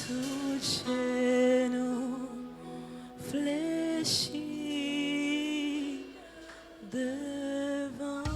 tout genou fléchit devant.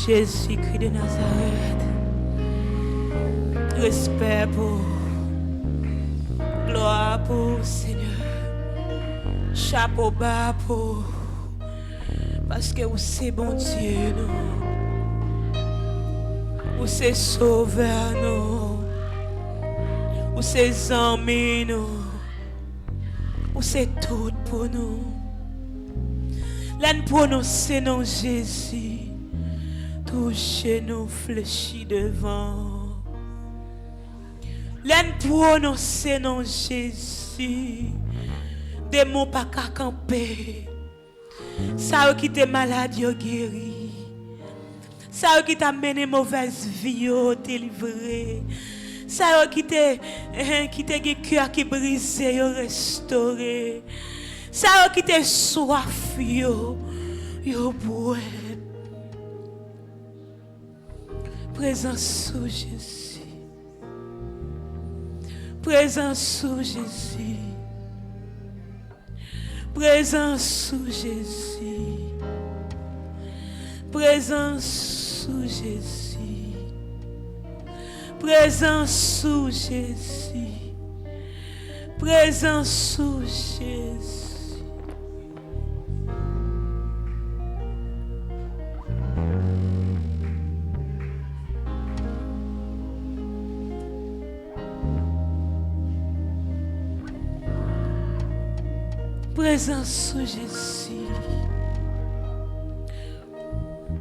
Jésus-Christ de Nazareth. Respect pour, gloire pour Seigneur. Chapeau bas pour, parce que vous c'est bon Dieu, nous. Vous c'est sauveur, nous. Vous c'est amis, nous. Vous c'est tout pour nous. Là nous prononcer nom Jésus. Touchez nous fléchis devant. Là nous prononcer nom Jésus. Des mots pas qu'à camper. Ça qui t'est malade, yo guéri. Ça qui t'a mené mauvaise vie, yo délivré. Ça qui t'est cœur qui brisé, yo restauré. Ça qui t'est soif, yo boit. Présence sous Jésus. Présence sous Jésus. Présence sous Jésus. Présence sous Jésus. Présence sous Jésus. Présence sous Jésus. Présence sous Jésus.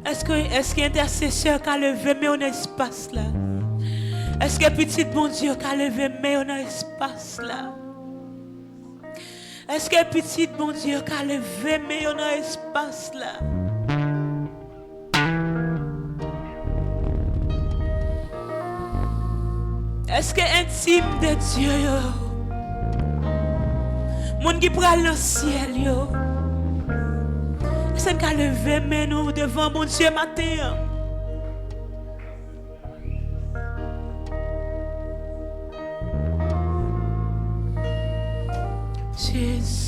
Est-ce que intercesseur qui a levé mais on espace là? Est-ce que petit bon Dieu qui a levé mais on espace là? Est-ce que petit bon Dieu qui a levé mais on espace là? Est-ce que intime de Dieu yo? Moun qui pral dans le ciel yo. C'est qu'à lever mais nous devant mon Dieu matin. Jésus.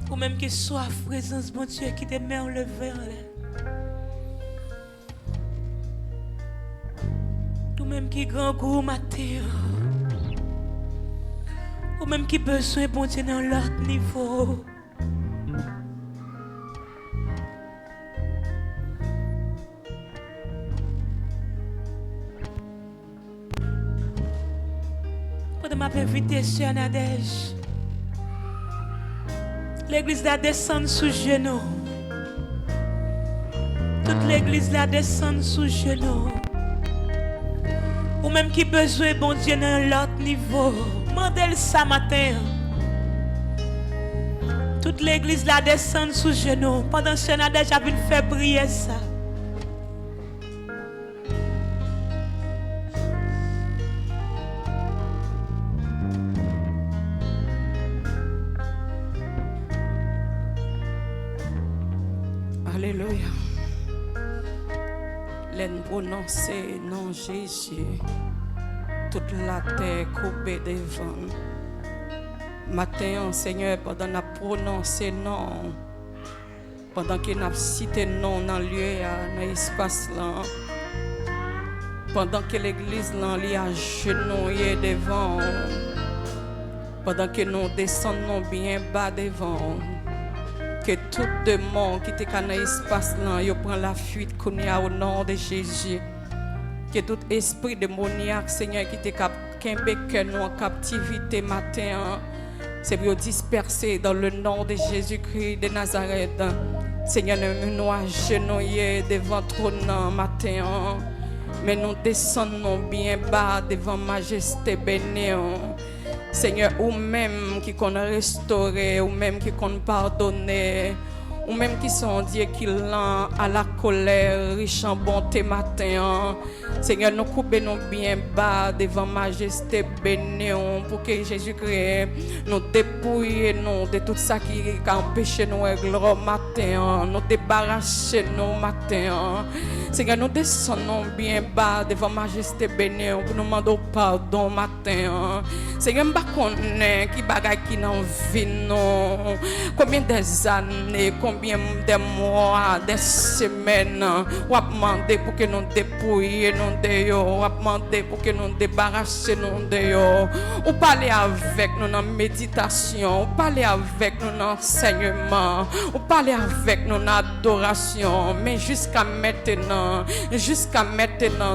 Ou même qui soif présence bon Dieu qui te met en levé en l'air. Ou même qui grand goût matin. Ou même qui besoin bon Dieu dans l'autre niveau. Pendant ma invité sur Nadège. L'église la descend sous genoux. Toute l'église la descend sous genoux. Ou même qui besoin bon Dieu dans l'autre niveau. Mandez-le ça matin. Toute l'église la descend sous genoux. Pendant ce temps, déjà vu faire prier ça. Alléluia. L'en prononcer non Jésus. Toute la terre coupée devant. Matin, Seigneur, pendant qu'on a prononcé non, pendant qu'on a cité non dans le lieu, dans l'espace là, pendant que l'église là, est à genoux devant, pendant que nous descendons bien bas devant, que tout démon qui était dans l'espace là, il prend la fuite qu'on y a au nom de Jésus. Que tout esprit démoniaque, Seigneur, qui était que nous en captivité matin, c'est pour disperser dans le nom de Jésus-Christ de Nazareth. Seigneur, nous agenouillons devant ton nom matin. Mais nous descendons bien bas devant majesté bénie. Seigneur, ou même qui qu'on restaurer, ou même qui qu'on pardonner, ou même qui sont Dieu qui lent à la colère, riche en bonté matin. Seigneur, nous coupons bien bas devant majesté bénie pour que Jésus-Christ nous dépouille de tout ça qui empêche nous gloire matin, nous débarrasser nous matin. Seigneur, nous descendons bien bas devant majesté bénie pour nous demander pardon matin. Seigneur, nous ne connaissons pas qui bagaille qui nous vit nous. Combien des années, combien de mois, des semaines, on a demandé pour que nous dépouillions nous de yo, on a demandé pour que nous débarrassions nous de yo. On parler avec nous dans la méditation, on parler avec nous dans l'enseignement, on parler avec nous dans l'adoration, mais jusqu'à maintenant,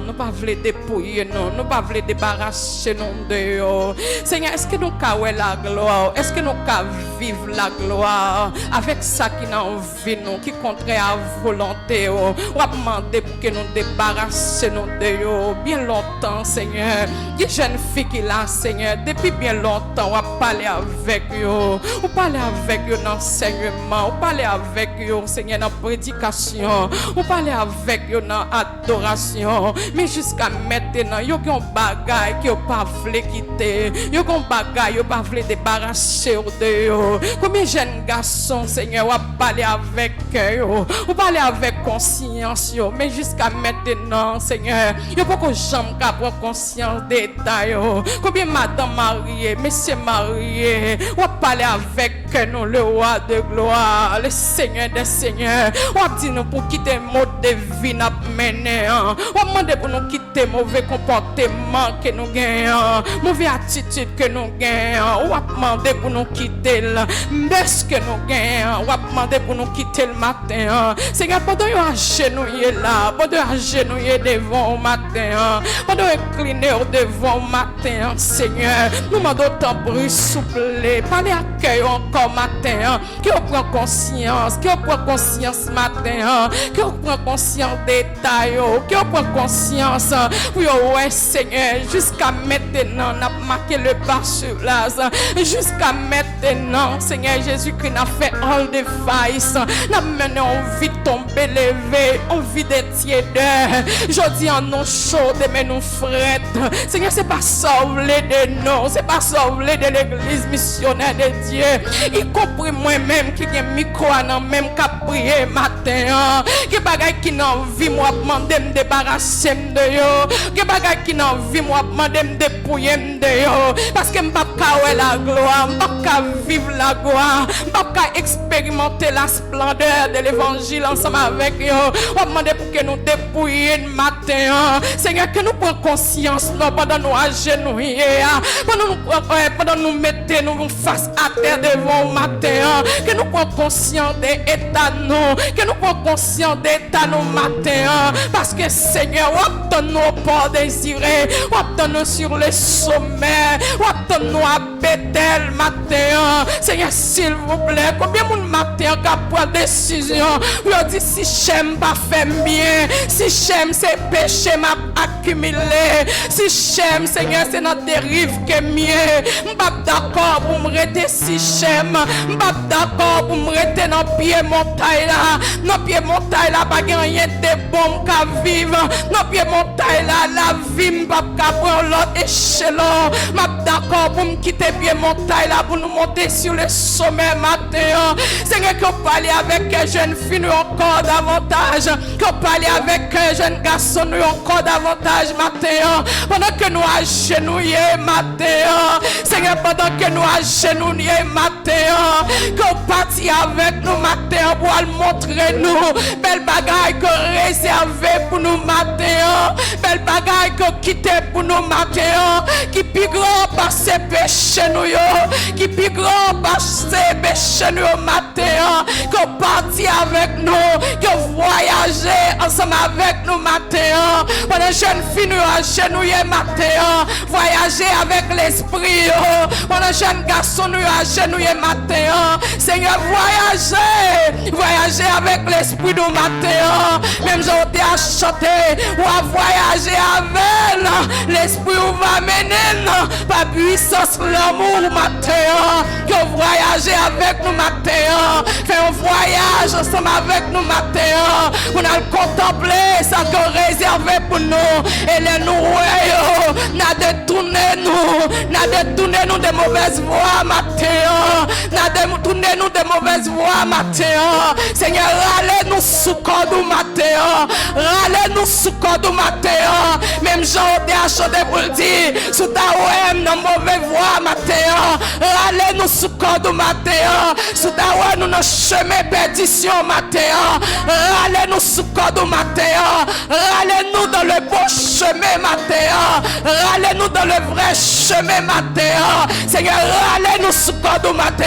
nous pas voulons dépouiller nous, nous pas voulons débarrasser nous de yo. Seigneur, est-ce que nous pouvons la gloire? Est-ce que nous pouvons vivre la gloire avec ça qui nous vie nous, qui contraire à volonté? On va demander pour que nous débarrassions nous de yo. Bien longtemps, Seigneur. Les jeunes filles qui là, Seigneur, depuis bien longtemps, on va parler avec yo. On parler avec yo dans l'enseignement. On parler avec yo, Seigneur, dans la prédication. On parler avec yo dans l'adoration. Mais jusqu'à maintenant, yo qui ont bagaille qui ont pas voulu quitter. Yo qui ont bagaille, yo pas voulu débarrasser de yo. Combien de jeunes garçons, Seigneur, on va parler avec eux. On parler avec conscience, yo. Mais jusqu'à maintenant, Seigneur, yo pas que jamais prendre conscience des détails. Combien madame mariée, monsieur marié, on va parler avec nous, le roi de gloire, le Seigneur des seigneurs. On va dire nous pour quitter le mode de vie n'a mené. On va demander pour nous quitter mauvais comportement que nous gagnons, mauvaise attitude que nous gagnons. On va demander pour nous quitter la baisse que nous gagnons. On va demander pour nous quitter le matin. Seigneur, pendant qu'on agenouillé là, pendant qu'on agenouillé devant le matin, pendant qu'on incliné devant le matin, Seigneur, nous demandons tant bruit souple, parlez à cœur encore matin, que on prend conscience, que on prend conscience matin, que on prend conscience des détails, que on prend conscience, oui, ouais, Seigneur, jusqu'à maintenant, on a marqué le pas sur l'as, jusqu'à maintenant, Seigneur Jésus-Christ a fait all the vice, n'a mené en vie tomber levé, en vie des tièdeurs, je dis en nous chaud, mais nous frettes, Seigneur, c'est pas sauver de nous, c'est pas sauver de l'église missionnaire de Dieu, y compris moi-même qui ai micro dans même qu'à prier matin, qui bagaille qui n'en vit moi demander me débarrasser de yo, qui bagaille qui n'en vit moi demander me dépouiller de yo, parce que m'pas ka la gloire, m'pas ka vivre la gloire, m'pas ka expérimenter la splendeur de l'évangile ensemble avec yo, on demander pour que nous dépouiller matin, Seigneur, que nous prenions conscience non, pendant nous agenouiller, pendant nous mettre nous face à terre devant le matin, que nous prenions conscience des états nous, que nous prenions conscience des états nous matin, parce que Seigneur, on donne nos pas désirés, on donne sur les sommets, on donne nous à Bethel matin, Seigneur, s'il vous plaît, combien de matin qu'a pris décision, vous dit si j'aime pas faire bien, si j'aime c'est péché m'a accumulé, si j'aime Seigneur c'est notre dérive que mieux, m'pas d'accord pour me rester si j'aime, m'pas d'accord pour me rester dans pied montagne là, dans pied montagne là pas rien de bon qu'à vivre, dans pied montagne là la vie m'pas qu'à prendre l'autre échelon, m'pas d'accord pour me quitter pied montagne là pour nous monter sur le sommet matin, Seigneur qu'on parle avec un jeune fille encore davantage, qu'on parle avec un jeune garçon encore davantage matin, pendant que nous agenouillons matin, Seigneur, pendant que nous agenouillons matin, qu'on partit avec nous matin pour montrer nous belle bagarre bagaille que réservé pour nous matin, belle bagaille que quitté pour nous matin, qui plus grand par ses péchés nous yo, qui plus grand par ses péchés nous matin, que parti avec nous, que voyager ensemble avec nous matin, pendant jeune fille nous agenouiller matin, voyager avec l'esprit, pendant jeune garçon nous agenouiller matin, Seigneur voyager avec l'esprit nous matin, même j'ai été à chanter, ou à voyager avec l'esprit où va mener par puissance l'amour matin, que voyager avec nous matin, fait un voyage ensemble avec nous matin, on a contemplé ça que réservé pour nous, et les nous n'a détourné nous de mauvaises voies matin, n'a détourné nous de mauvaises voies matin, Seigneur râlez nous sous corps matin, râlez nous sous corps matin, même Jean a chanté pour le dire, sous ta ouem dans mauvaise voie matin, râlez nous sous corps matin, sous ta ouem nous dans chemin perdition matin, râlez nous sous corps matin, râlez nous dans le bon chemin matin, râlez nous dans le vrai chemin matin, Seigneur râlez nous sous corps matin,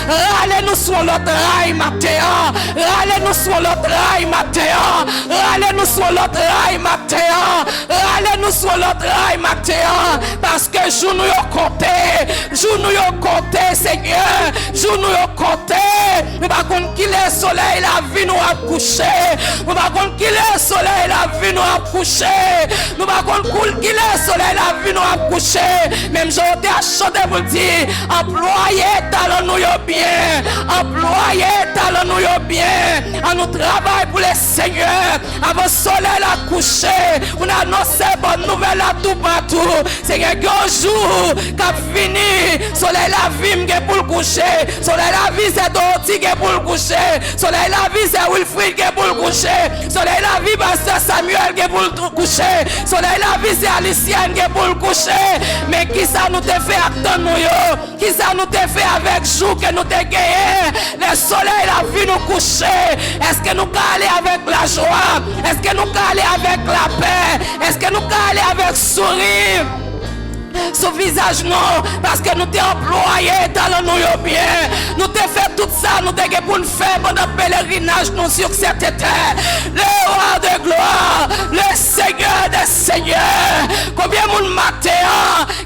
râlez nous sur l'autre rail matin, râlez nous sur l'autre rail matin, râlez nous sur l'autre rail matin, râlez nous sur l'autre rail matin, parce que jour nous y compté, Seigneur, jour nous y compté, nous pas contre qui le soleil la vie nous a couché, nous pas contre qui le soleil la vie nous a couché, nous pas contre qui le soleil la vie nous a couché, même j'ai été à chanter pour dire, employez talent nous y bien, employez talent nous y bien, à nous travail pour les seigneurs, avant le soleil la coucher, on annonce bonne nouvelle à tout partout, Seigneur, qu'un jour, qu'a fini, soleil la vie pour le coucher, soleil la vie c'est Dorothy pour le coucher, soleil la vie c'est Wilfried pour le coucher, soleil la vie c'est Samuel pour le coucher, soleil la vie c'est Alicienne pour le coucher, mais qui ça nous te fait attendre nous, qui ça nous te fait avec jour que nous te gagné, le soleil la vie nous coucher, est-ce que nous aller avec la joie, est-ce que nous aller avec la paix, est-ce que nous aller avec sourire sur visage non, parce que nous t'avons employé dans nous bien, nous t'avons fait tout ça, nous t'avons pour nous faire pendant le pèlerinage nous sur cette terre, le roi de gloire, le Seigneur des seigneurs, combien de monde matin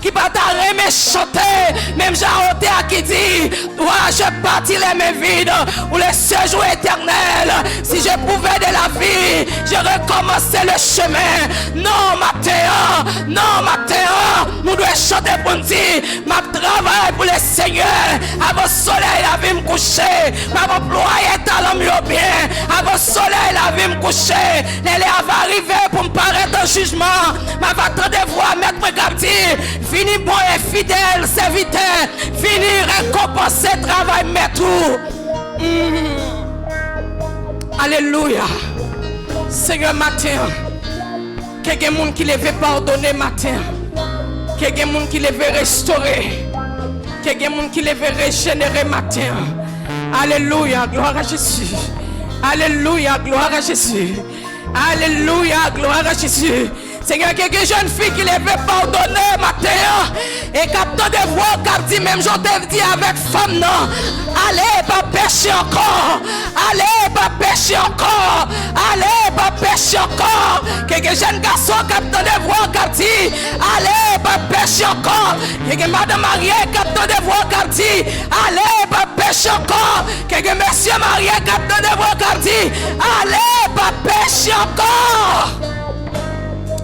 qui va t'arrêter chanter, même Jaoté qui dit, ouais, je partis les mains vides, ou le séjour éternel, si je pouvais de la vie, je recommençais le chemin, non matin, nous devons chanter pour nous dire, ma travail pour le Seigneur, avant le soleil la vie me coucher, ma employé talent mieux bien, avant le soleil la vie me coucher, les va arriver pour me paraître en jugement, ma va attendre voir mettre captif, fini bon et fidèle serviteur, fini récompenser travail maître. Alléluia. Seigneur matin, quelqu'un monde qui les veut pardonner matin. Quelqu'un monde qui les veut restaurer. Quelqu'un monde qui les veut régénérer matin. Alléluia, gloire à Jésus. Alléluia, gloire à Jésus. Alléluia, gloire à Jésus. Seigneur, quelques jeunes filles qui les veut pardonner matin. Et capteur de voix, qui dit même j'en te dit avec femme non. Allez, pas pécher encore. Allez, pas pécher encore. Allez, pas pécher encore. Quelques jeunes garçons, capteur de voix, qui dit allez, pas pécher encore. Quelques madame mariée, capteur de voix, qui dit allez, pas pécher encore. Quelques messieurs mariés, capteur de voix, qui dit allez, pas pécher encore.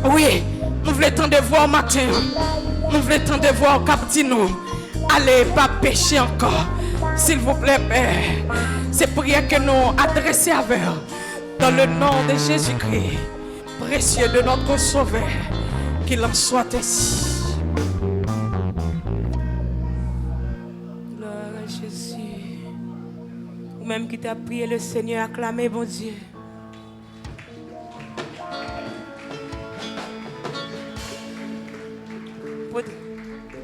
Oui, nous voulons tant de voir matin. Nous voulons tant de voir Captino. Allez, pas pécher encore. S'il vous plaît, Père. C'est prière que nous adressons à vous. Dans le nom de Jésus-Christ, précieux de notre Sauveur, qu'il en soit ainsi. Gloire à Jésus. Ou même qui t'a prié le Seigneur, acclamez bon Dieu.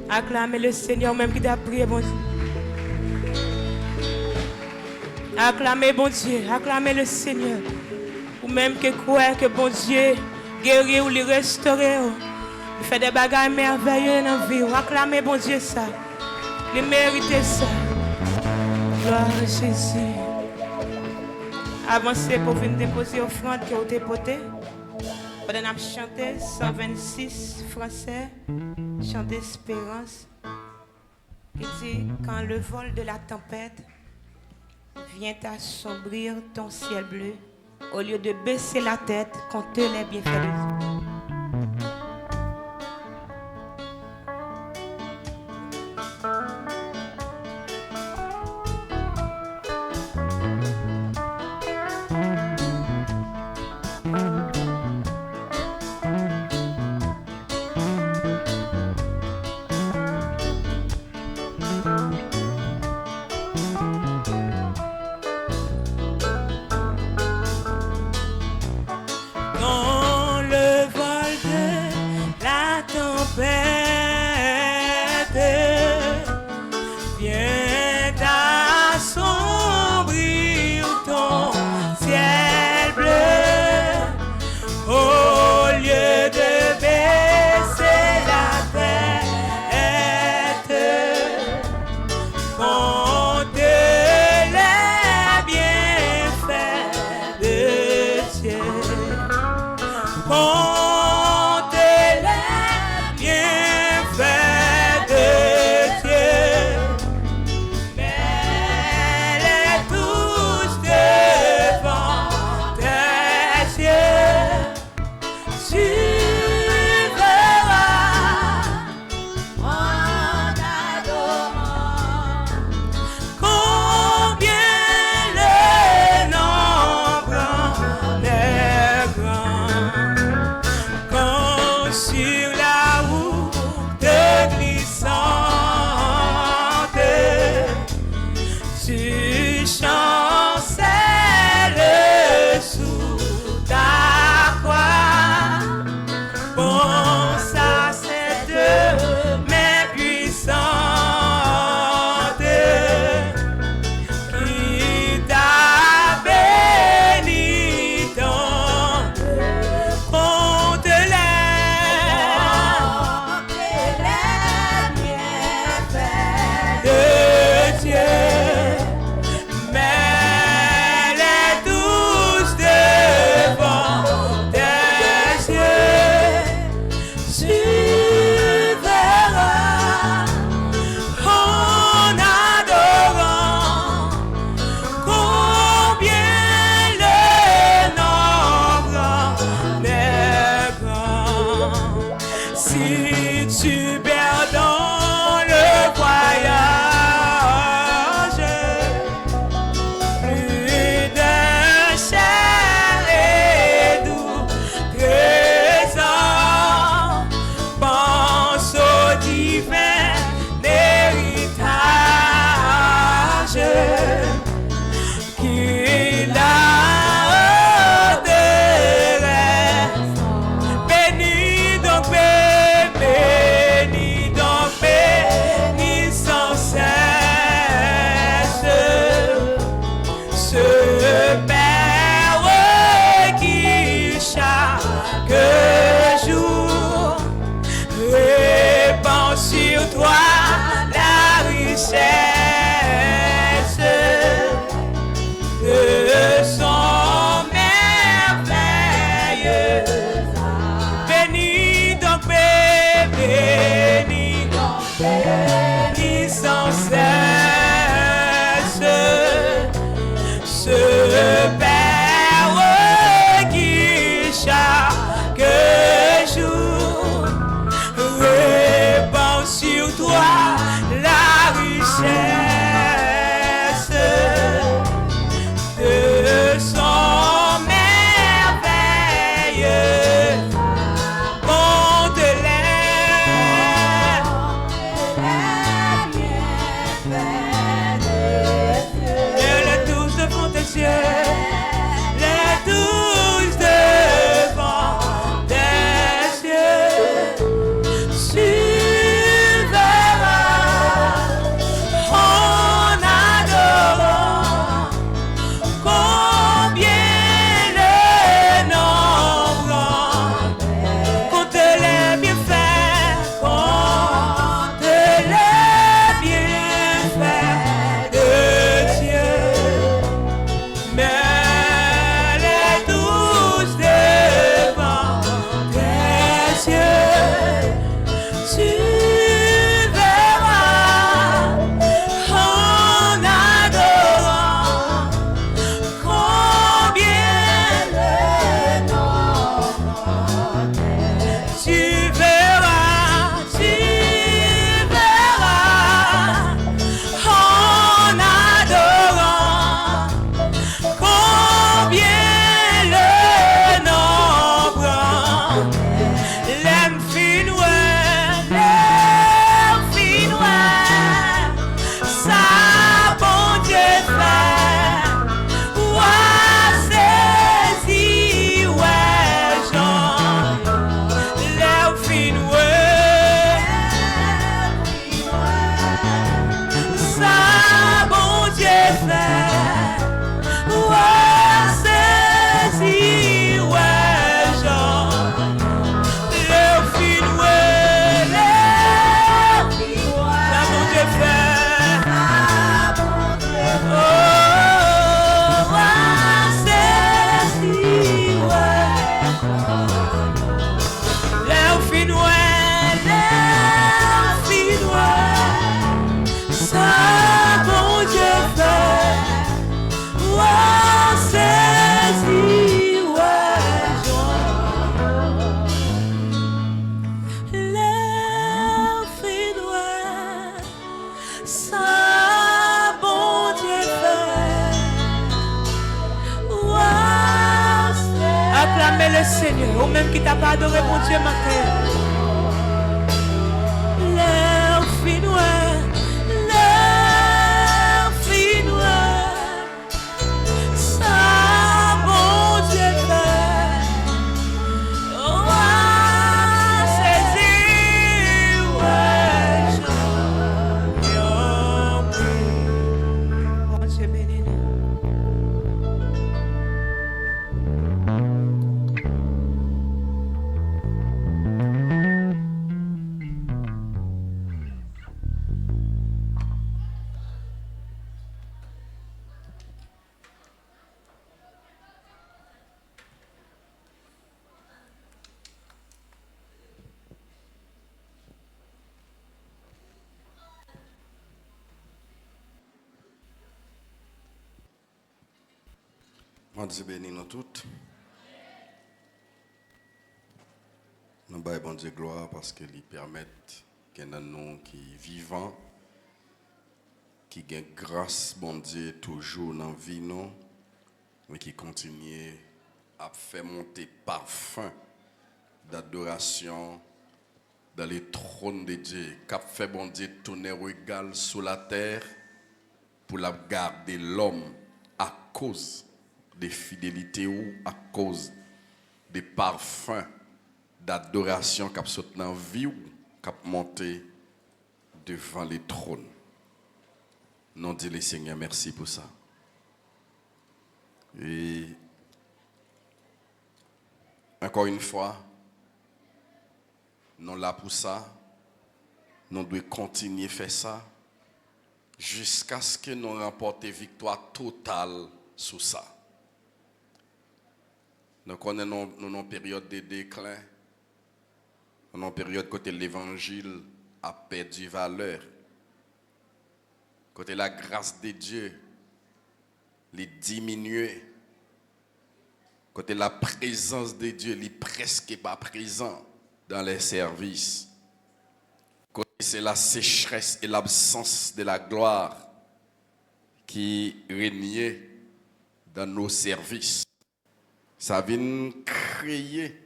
Acclamez le Seigneur, même qui t'a prié, bon Dieu. Acclamez, bon Dieu. Acclamez le Seigneur. Ou même que croire que bon Dieu guérit ou les restaurer. Il fait des bagages merveilleux dans la vie. Acclamez bon Dieu ça. Il mérite ça. Gloire à Jésus. Avancez pour venir déposer offrande que vous déposez. Pendant que nous chantons 126 français, chanter Espérance. Il dit, quand le vol de la tempête vient assombrir ton ciel bleu, au lieu de baisser la tête, compte les bienfaits de Dieu. Béni donc bébé. Ça, bon Dieu fait. Ouais, saisi, ouais, l'air fin, ouais. Ça, bon Dieu fait. Ouais, acclamez le Seigneur, ou même qui t'a pas adoré, mon Dieu, ma terre. L'air fin, ouais. Bon Dieu bénit nous toutes. Nous baillons bon Dieu gloire parce qu'il permet qu'il y ait nous qui vivants, qui gagnent grâce, bon Dieu, toujours dans la vie, nous, mais qui continue à faire monter parfum d'adoration dans les trônes de Dieu, qui fait bon Dieu tourner regard sous la terre pour la garder l'homme à cause des fidélités ou à cause des parfums d'adoration qui sont dans la vie ou qui monté devant les trônes. Nous disons le Seigneur merci pour ça. Et encore une fois, nous là pour ça, nous devons continuer à faire ça jusqu'à ce que nous remportions victoire totale sur ça. Nous connaissons une période de déclin, une période côté l'évangile a perdu valeur, côté la grâce de Dieu les diminuer, côté la présence de Dieu les presque pas présent dans les services, côté c'est la sécheresse et l'absence de la gloire qui régnait dans nos services. Ça vient créer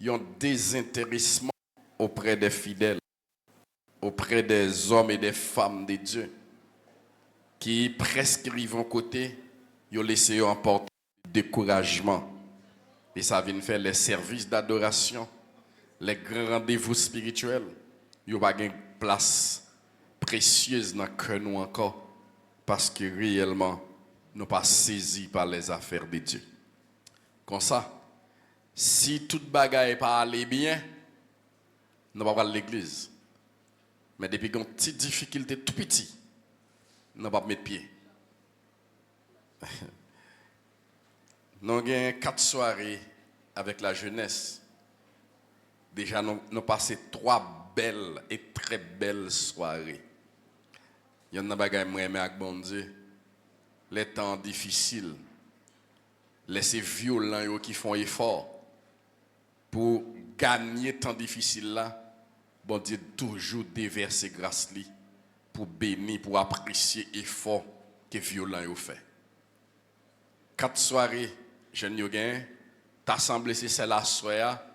un désintéressement auprès des fidèles, auprès des hommes et des femmes de Dieu, qui presque arrivent à côté, ils ont laissé emporter découragement. Et ça vient faire les services d'adoration, les grands rendez-vous spirituels, ils n'ont pas de place précieuse dans le cœur nous encore, parce que réellement, nous ne sommes pas saisis par les affaires de Dieu. Comme ça, si toute bagaille n'est pas allé bien, nous ne pouvons pas aller à l'église. Mais depuis qu'on a une petite difficulté tout petit, nous ne pouvons pas mettre pied. Nous avons 4 soirées avec la jeunesse. Déjà, nous avons passé 3 belles et très belles soirées. Il y a des bagailles que avec bon Dieu. Les temps difficiles. Laissez violents qui font effort pour gagner temps difficile là, bon Dieu toujours déverser grâce li pour bénir, pour apprécier l'effort que violents ont fait. 4 soirées, jeune yo gen, t'assemblé c'est celle-là soya,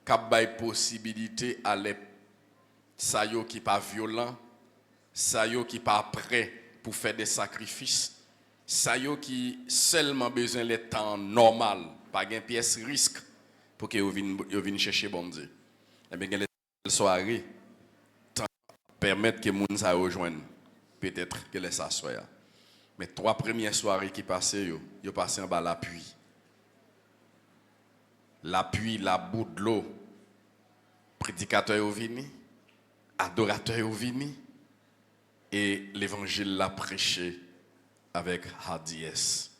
k'ap bay possibilité à les ça yo qui pas violent, ça yo qui pas prêt pour faire des sacrifices. Ça yo qui seulement besoin le temps normal, pas gain pièce risque pour que vous vienne chercher bon Dieu. Et bien les soirées permettre que moun ça rejoigne peut-être que les s'assoya. Mais 3 premières soirées qui passaient yo passé en bas la pluie. La pluie, la boue de l'eau. Prédicateur yo vini, adorateur yo vini et l'évangile l'a prêché avec hardiesse.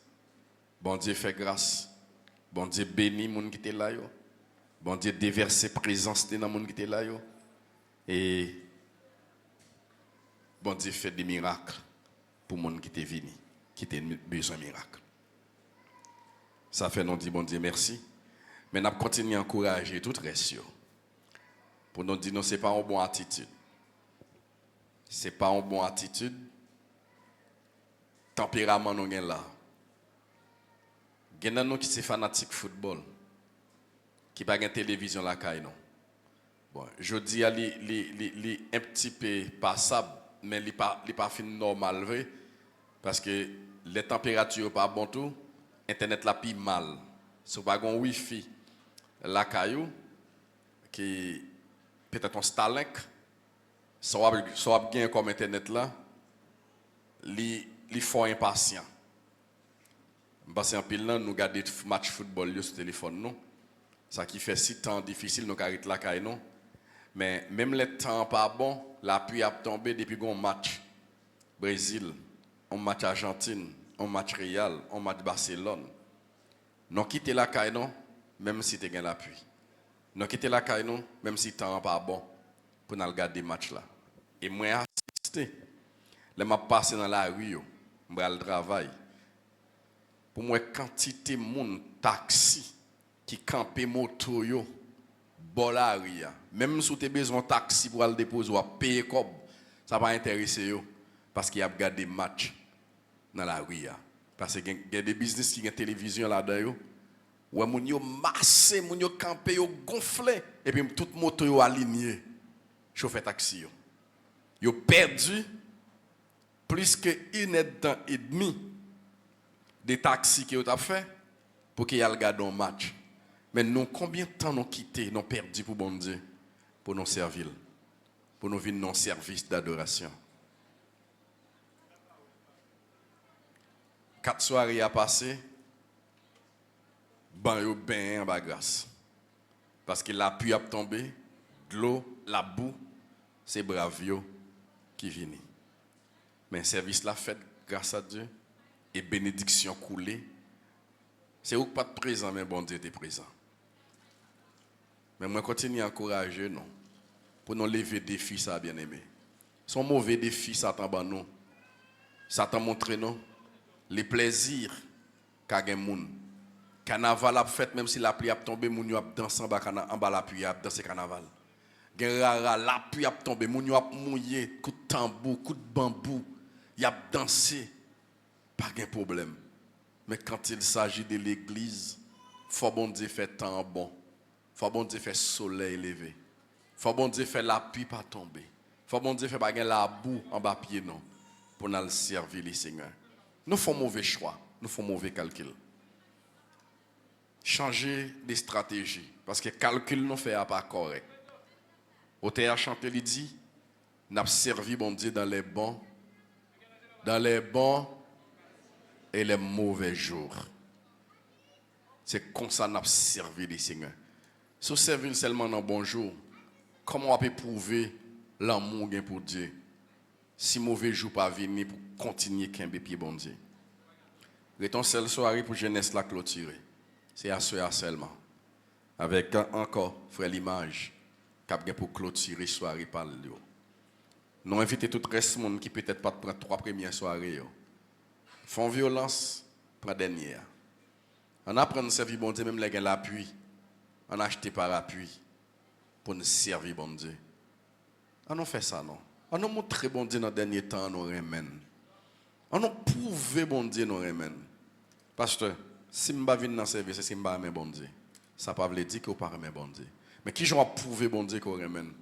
Bon Dieu fait grâce. Bon Dieu bénit moun qui était là yo. Bon Dieu déverser présence dans le monde qui était là yo. Et bon Dieu fait des miracles pour le monde qui était venu, qui était besoin de miracles. Ça fait nous dire bon Dieu merci. Mais nous continuons à encourager tout le reste. Pour nous dire non, ce n'est pas une bonne attitude. Ce n'est pas une bonne attitude. Tempérament nous avons là. Il y a nous qui sont fanatiques de football, qui n'ont pas de télévision là. Bon, je dis à un petit peu passable, mais il n'est pas fin normal, vrai? Parce que les températures ne sont pas bonnes tout, Internet là pis mal. Si vous n'avez pas de Wi-Fi, la caillou, qui peut-être un Starlink, soit bien comme Internet là, li faut impatient. Parce qu'en pile là, nous regardons des matchs football sur le téléphone, non? Ça qui fait si temps difficile, nous arrêtons la caille, non? Mais même le temps pas bon, la pluie a tombé depuis un match Brésil, un match Argentine, un match Real, un match Barcelone. Nous quittons la caille, non? Même si tu as la pluie. Nous quittons la caille, non? Même si le temps pas bon pour nous regarder des matchs là. Et moi, assisté. Je suis passé dans la rue, je vais au travail. Pour moi, quantité de monde, taxi, qui campent moto, bolaria. Même si tu as besoin de taxi pour aller déposer ou payer comme, ça va intéresser parce qu'il y a des matchs dans la rue. Parce qu'il y a des business qui ont une télévision là-dedans. Où les gens massent, les gens campent, gonflés. Et puis toute moto est alignée. Chauffeur taxi. Ils ont perdu plus que 1 heure et demie des taxis qu'ils ont fait pour qu'ils aient regardé un match. Mais nous, combien de temps nous quitté, nous perdu pour bon Dieu, pour nous servir, pour nous venir dans service d'adoration. 4 soirées à passer, ben en bas grâce. Parce que la pluie a tombé, de l'eau, la boue, c'est bravio qui viennent. Mais service la fait grâce à Dieu et bénédiction coulée. C'est où pas de présent, mais bon Dieu est présent. Mais moi, continue à encourager, non. Pour nous lever des défis, ça bien aimé. Son mauvais défi, Satan ban nous. Satan montre nous les plaisirs qu'a gen moun. Carnaval a fait, même si la pluie a tombé, moun yo a dansé en bas la pluie, a dansé carnaval. Gen rara, la pluie a tombé, moun yo a mouillé, coup de tambour, coup de bambou, y a dansé. Pas de problème. Mais quand il s'agit de l'église, faut bon Dieu faire temps bon. Faut bon Dieu faire soleil levé. Faut bon Dieu faire la pluie pas tomber. Faut bon Dieu faire pas la boue en bas pied non pour nous servir les seigneurs. Nous faisons mauvais choix, nous faisons mauvais calcul. Changer des stratégies parce que calcul nous fait pas correct. Au théâtre chanté il dit n'a servi bon Dieu dans les bons et les mauvais jours. C'est comme ça n'a servi les seigneurs. Si vous servez seulement dans bon jour, comment on peut prouver l'amour pour Dieu si mauvais jour pas venir pour continuer qu'un pied bon Dieu. Reton seule soirée pour jeunesse la clôturer. C'est à ce seulement. Avec encore frère l'image qui pour clôturer soirée par le. Nous invitons tout le reste monde qui peut-être pas prendre 3 premières soirées. Font violence pour dernière. On apprend à servir bon Dieu même les gens l'appui. On achète parapluie pour nous servir bon Dieu. On a fait ça non. On a montré bon Dieu dans le dernier temps nous remène. On a prouvé bon Dieu nous remène. Pasteur, si je viens dans le service, c'est si je ne bon Dieu. Ça ne veut pas dire que vous ne bon Dieu. Mais qui j'en prouvé bon Dieu qu'on remène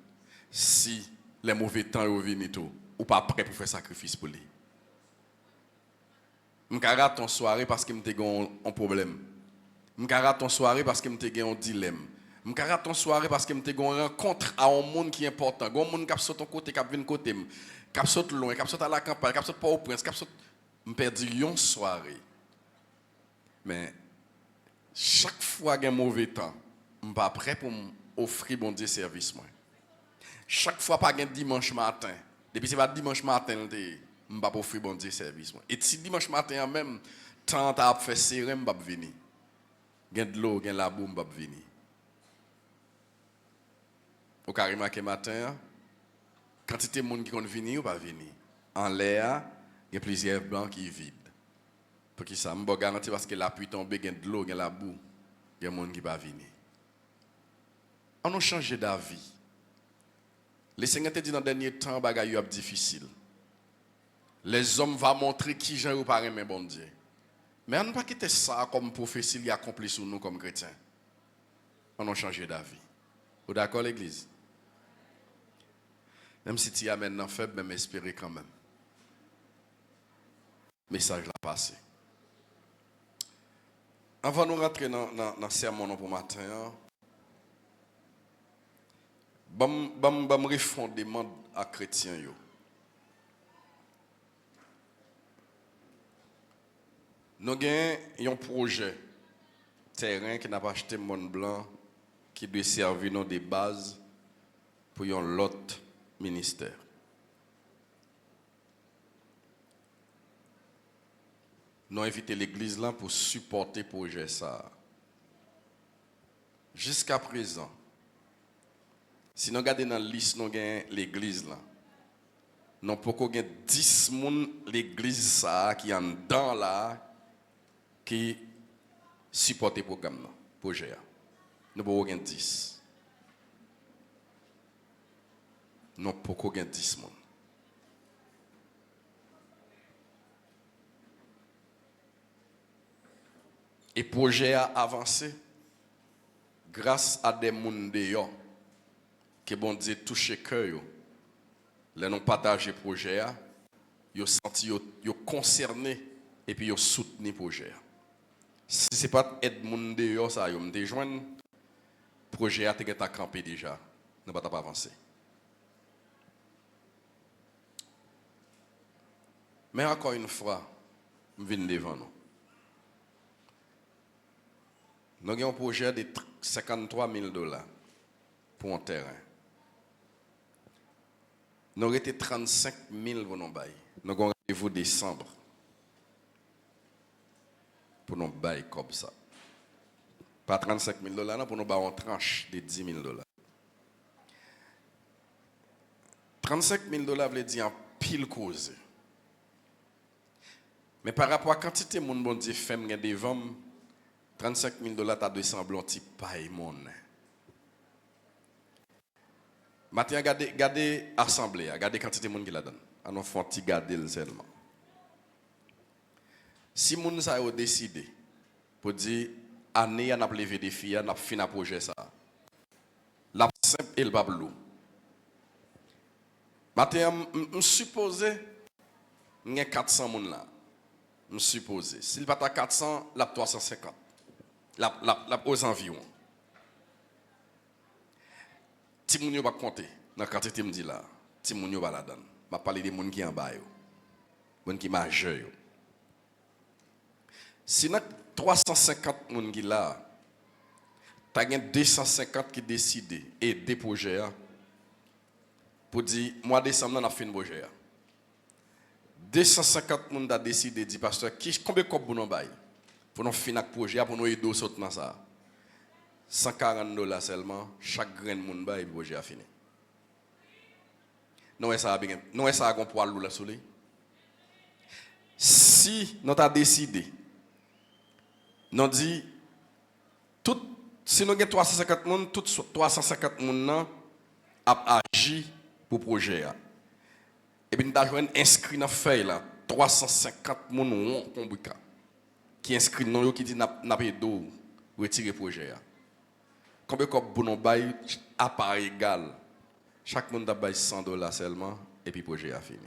si les mauvais temps viennent tout ou pas prêt pour faire sacrifice pour lui. Je rate ton soirée parce que je suis un problème. Je rate ton soirée parce que je suis un dilemme. Je rate ton soirée parce que je suis une rencontre à un monde qui est important. Un monde qui saute ton côté, qui vient côté, qui saute loin, qui saute à la campagne, qui saute pas au prince, qui saute. Je perds une soirée. Mais chaque fois qu'il y a un mauvais temps, je ne suis pas prêt pour m'offrir bon Dieu service. Chaque fois qu'il y a un dimanche matin, depuis que c'est pas dimanche matin, je ne suis pas offrir bon Dieu service. Et si dimanche matin, même, tant à faire serrer, je ne vais pas venir. Il y a de l'eau, il y a de la boue, je ne vais pas venir. Au carrément que matin, quantité de monde qui vont venir ou pas venir. En l'air, il y a plusieurs blancs qui vident. Pour qui ça? Je me garantis parce que la pluie tombe, il y a de l'eau, il y a la boue, il y a des gens qui ne vont pas venir. On a changé d'avis. Les Seigneur te dit dans le dernier temps, bagaille est difficile. Les hommes vont montrer qui j'en ou pas aimer bon Dieu. Mais on ne pas quitter ça comme prophétie qui accompli sur nous comme chrétiens. On a changé d'avis. Vous d'accord l'église? Même si tu as maintenant faible, même espérer quand même. Message l'a passé. Avant de nous rentrer dans le sermon pour matin, bam refondement à chrétiens yo. Nous avons un projet terrain qui n'a pas acheté monde blanc qui doit servir nous des bases pour un autre ministère. Nous avons invité l'église là pour supporter le projet ça. Jusqu'à présent, si nous regardons dans la liste, nous avons l'église là. Nous avons 10 personnes l'église ça qui en dedans là qui supportent le programme, le projet. Nous avons 10. Nous avons 10 personnes. Et le projet a avancé grâce à des gens qui bon Dieu touché cœur. Les nous partagé le projet, ils ont senti ils concernés et puis ils ont soutenu le projet. Si ce n'est pas aide moun dehors, ça, ils ont rejoint le projet a été campé déjà. Nous ne pouvons pas avancer. Mais encore une fois, je viens devant nous. Nous avons un projet de $53,000 pour un terrain. Nous avons été 35,000 pour nous bailler. Nous avons rendez-vous décembre pour nous bailler comme ça. Pas $35,000 pour nous bailler en tranche de $10,000. $35,000 veut dire en pile cause. Mais par rapport à la quantité de monde bon Dieu fait devant $35,000 t'as de sembler un petit paille mon. Maintenant regardez assemblée, regardez quantité de monde qui la donne. On a fait un petit garder seulement. Si moun ça a décidé pour dire année on a levé des filles, on a fini un projet ça. La simple et le bablo. Maintenant je suppose il y a 400 moun là. Je suppose s'il pas à 400, la 350. La aux environs. Ti moun yo pas compter dans quantité me dit là. Ti moun yo pas la donne. M'a parler des moun qui en bas yo. Moun qui majeur yo. Si nous 350 moun qui là, tu as 250 qui décident et des projets pour dire mois décembre on a fait un projet. 250 moun a décidé dit pasteur combien de cop pour nous bail pour nous finir le projet pour nous aider au saut dans ça. $140 seulement chaque grain de moun bail projet a fini. Non ça bien, non ça a un poids lourd là sur lui. Si nous avons décidé nous dit si nous avons 350 personnes, tout 350 personnes a agi pour le projet. Et puis nous avons inscrit dans la feuille là 350 personnes qui inscrit dans nous qui dit n'a pas d'eau retirer le projet. Combien de pour nous bail à part égal. Chaque monde a bail $100 seulement et puis le projet a fini.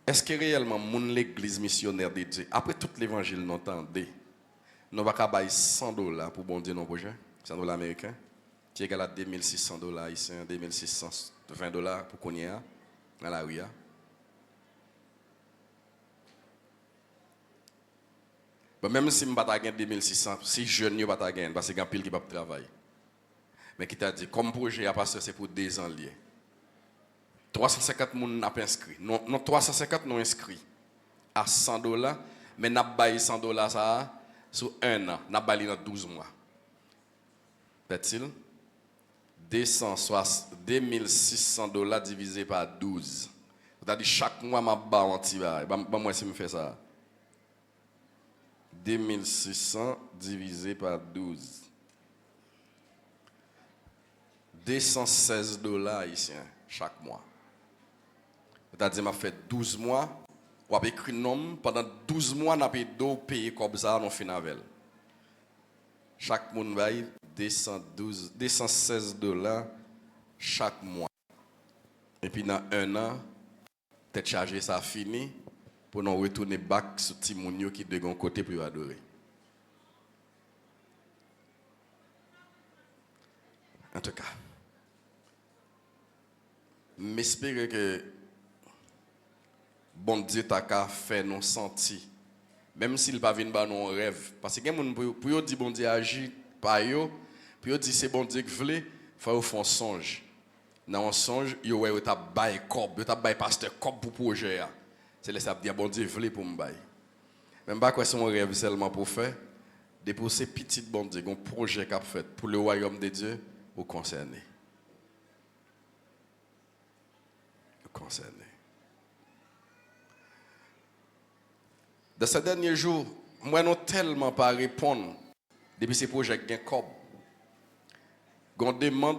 Est-ce que réellement, l'église missionnaire de Dieu, après tout l'évangile, nous entendons, nous ne pouvons pas bailler $100 pour bon Dieu dans le projet, $100 américains, qui est égal à $2,600 ici, $2,620 pour qu'on y ait dans la rue. Bon, même si je ne vais pas gagner $2,600, si je ne vais pas gagner, parce qu'il y a un pile qui va travailler. Mais qui t'a dit, comme projet, c'est pour 2 ans liés. 350 personnes n'ont pas inscrit. Non, 350 non inscrits à $100, mais n'a pas $100 ça sur 1 an, n'a pas dans 12 mois. Fait-il 2600 dollars divisé par 12. C'est-à-dire chaque mois, je bats un petit bail. Moi, si je fais ça. 2600 divisé par 12. 216 dollars ici, chaque mois. C'est-à-dire, je fait 12 mois. On a écrit nom. Pendant 12 mois, on a payé comme ça, on fait avec. Chaque monde paye 216 dollars chaque mois. Et puis dans un an, tête chargée, ça fini pour nous retourner back sur Timounio qui de bon côté pour adorer. En tout cas, j'espère que bon Dieu t'a fait nous sentir. Même s'il pas vient dans nos rêves. Parce que pour dire bon Dieu agit par eux, pour dire c'est bon Dieu qui veut, il faut faire un songe. Dans un songe, il y a un bail corps, il y a un bail pasteur corps pour projet. C'est là ça dire bon Dieu veut pour me bail. Même pas quoi son rêve seulement pour faire déposer petit bon Dieu, un projet qu'a fait pour le royaume de Dieu ou concerné. Concerné. Dans ces derniers jours, moi, non tellement pas répondre depuis ces projets qui ont comme. On demande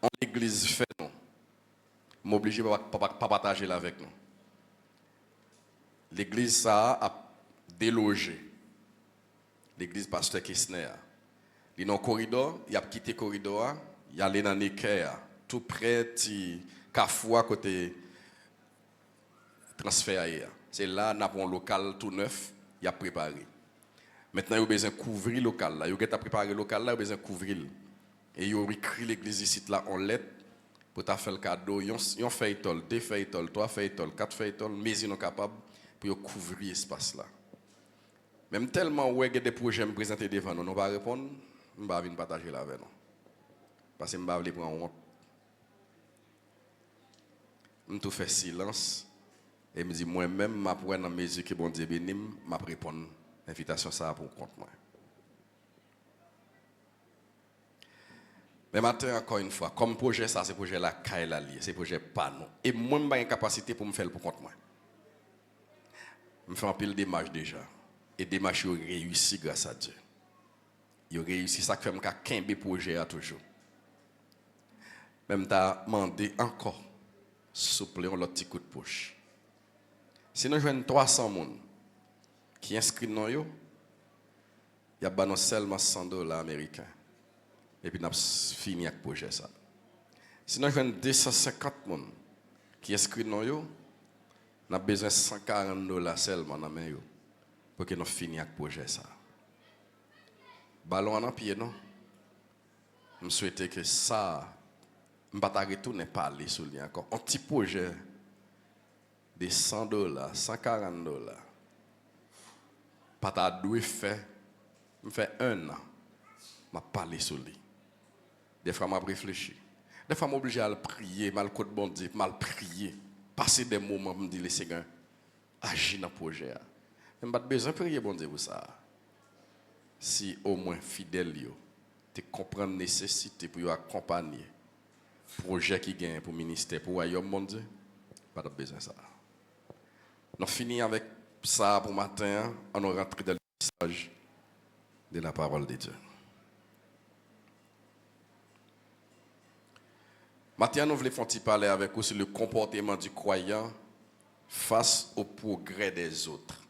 en l'église fait non. M'obliger pas partager avec nous. L'église ça a délogé. L'église pasteur Kessner. Il est dans le corridor, il a quitté le corridor, il est allé dans Necker, tout près de Carrefour côté transfert. C'est là, nous avons un local tout neuf, il a préparé. Maintenant, il a besoin de couvrir le local. Il a préparé le local, il a besoin de couvrir. Et il a écrit l'église ici là en lettres pour faire le cadeau. Ils ont fait étole, 2 fait étole, 3 fait étole, 4 fait étole, mais ils sont capables pour couvrir l'espace là. Même tellement où il y a des projets à me présenter devant nous, nous ne pouvons pas répondre, je ne vais pas venir partager là avec nous. Parce que je ne vais pas prendre honte. Je tout fait silence. Et me dit moi-même, je vais dans mes yeux que bon Dieu béni, je vais répondre à l'invitation ça pour compte moi. Mais maintenant, encore une fois, comme projet ça, c'est projet la Kaila lié, c'est projet pas nous. Et moi, je n'ai pas une capacité pour me faire pour compte moi. Je me fais un pile démarche déjà. Et démarche ont réussi grâce à Dieu. Ils ont réussi, ça fait qu'un projet à toujours. Même tu as demandé encore, souple, un petit coup de poche. Si nous jouons 300 personnes qui inscrivent dans eux, il y a seulement 100 dollars américains. Et puis nous avons fini avec le projet. Si nous jouons 250 personnes qui inscrivent dans eux, nous avons besoin de 140 dollars seulement dans eux pour que nous finissions avec le projet. Ballon en pied, non? Je souhaite que ça, je ne vais pas retourner parler sur lui encore. Un petit projet de 100 dollars, 140 dollars. Pas ta doué fait, je fais 1 an, je parler sur lui. Des fois, je réfléchis. Des fois, je suis obligé à prier, mal côté bon Dieu, mal prier. Passer des moments, je me dis, Seigneur, agis dans le projet. Je n'ai pas besoin de prier bon Dieu pour ça. Si au moins fidèle, tu comprends la nécessité pour accompagner le projet qui gagne pour le ministère, pour le royaume, mon Dieu, pas de besoin de ça. Nous finissons avec ça pour matin, on va rentrer dans le message de la parole de Dieu. Maintenant, nous voulons parler avec vous sur le comportement du croyant face au progrès des autres.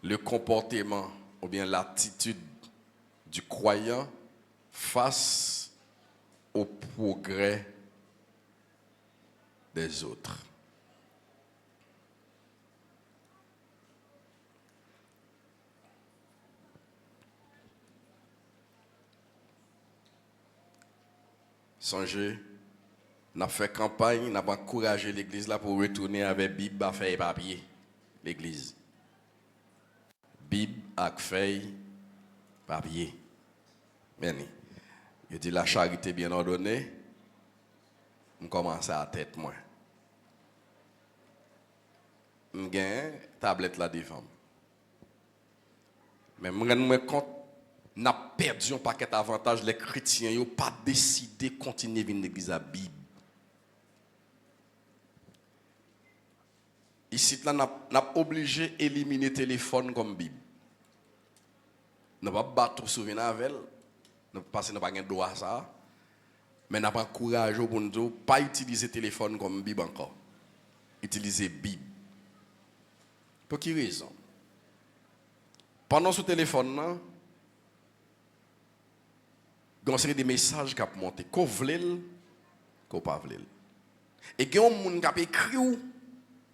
Le comportement ou bien l'attitude du croyant face au progrès des autres. Songez, nous avons fait campagne, nous avons encouragé l'église là pour retourner avec Bible à feuille papier. L'église. Bible à feuille papier. Merci. Je dis la charité bien ordonnée, je commence à tête moi. Je gagne tablette là devant. Mais je me rends compte n'a perdu un paquet d'avantages. Les chrétiens n'ont pas décidé de continuer à venir à l'église à Bible. Ici, là, n'a obligé d'éliminer le téléphone comme Bible. Nous pas battre souvenir avec elle. Nous parce que nous pas de droit à ça. Mais nous pas courage pour nous pas utiliser le téléphone comme Bible encore. Utiliser Bible. Pour quelle raison? Pendant ce téléphone, il y a des messages qui ont monté. Qu'on veut, qu'on pas veut. Et il y a des gens qui ont écrit un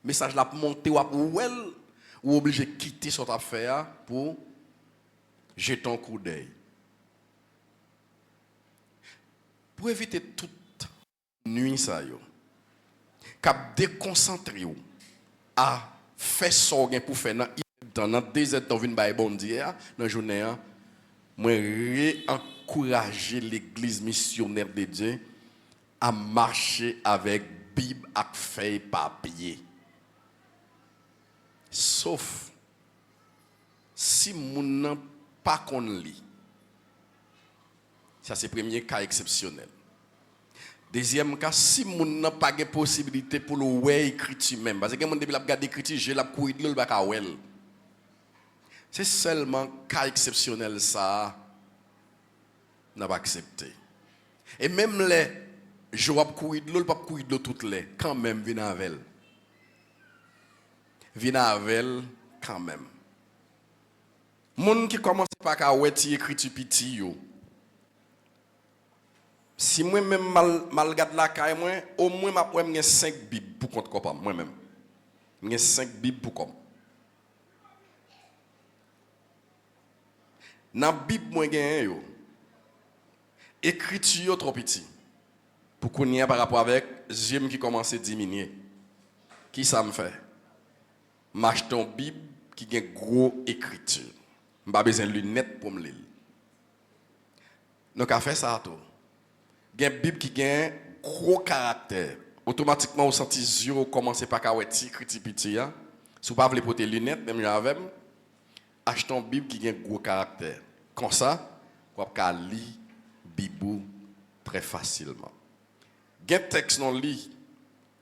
message qui a monté ou obligé de quitter cette affaire pour jeter un coup d'œil. Pour éviter toute nuit, ça yo, cap déconcentrer ou à faire ce pour faire dans 2 heures dans une baie bon dia dans journée moi réencourager l'église missionnaire de Dieu à marcher avec Bible et feuille papier. Sauf si moun nan pas qu'on lit. Ça c'est le premier cas exceptionnel. Deuxième cas, si moun nan pas de possibilité pour le ouais écriture même parce que moun depuis la regarder écriture, j'ai la couille de l'ol pas wel. C'est seulement cas exceptionnel ça n'a pas accepté. Et même les je vais courir de l'eau, pas courir de l'eau toutes les quand même vient avec elle. Vient avec elle quand même. Moun qui commence par ka weti écriture petit yo. Si moi même mal garde la caille moi, au moins m'a prendre 5 bibles pour compte copa moi même. J'ai 5 bibles pour comme. Dans Bible moi gagne yo. Écriture trop petit. Pour qu'on y ait par rapport avec j'aime qui commence à diminuer. Qui ça me fait? M'achète une Bible qui a une grosse écriture. Je n'ai pas besoin de lunettes pour me lire. Donc, à faire ça, tout. Il y a une Bible qui a un gros caractère. Automatiquement, vous sentez les yeux commencer par une écriture petit. Si vous ne pouvez pas porter des lunettes, même j'avais, achetez une Bible qui a un gros caractère. Comme ça, vous pouvez lire la Bible très facilement. Il y a un texte dans le livre,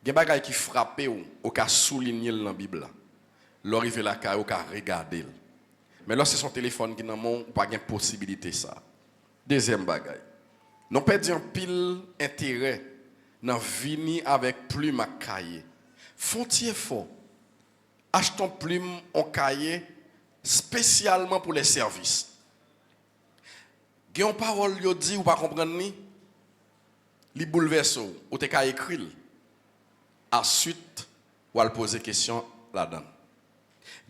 il y a des choses qui frappent ou qui soulignent dans la Bible. L'arrivée là, vous pouvez regarder. Mais là, c'est son téléphone qui n'a pas de possibilité ça. Deuxième bagaille. Nous perdons pile intérêt dans venir avec plume à cahier. Fontier fort. Achetons plume en cahier spécialement pour les services. Il y a une parole qui dit ou pas comprendre ni li bouleverse ou te ka écrit. Ensuite, ou al poser question là-dedans.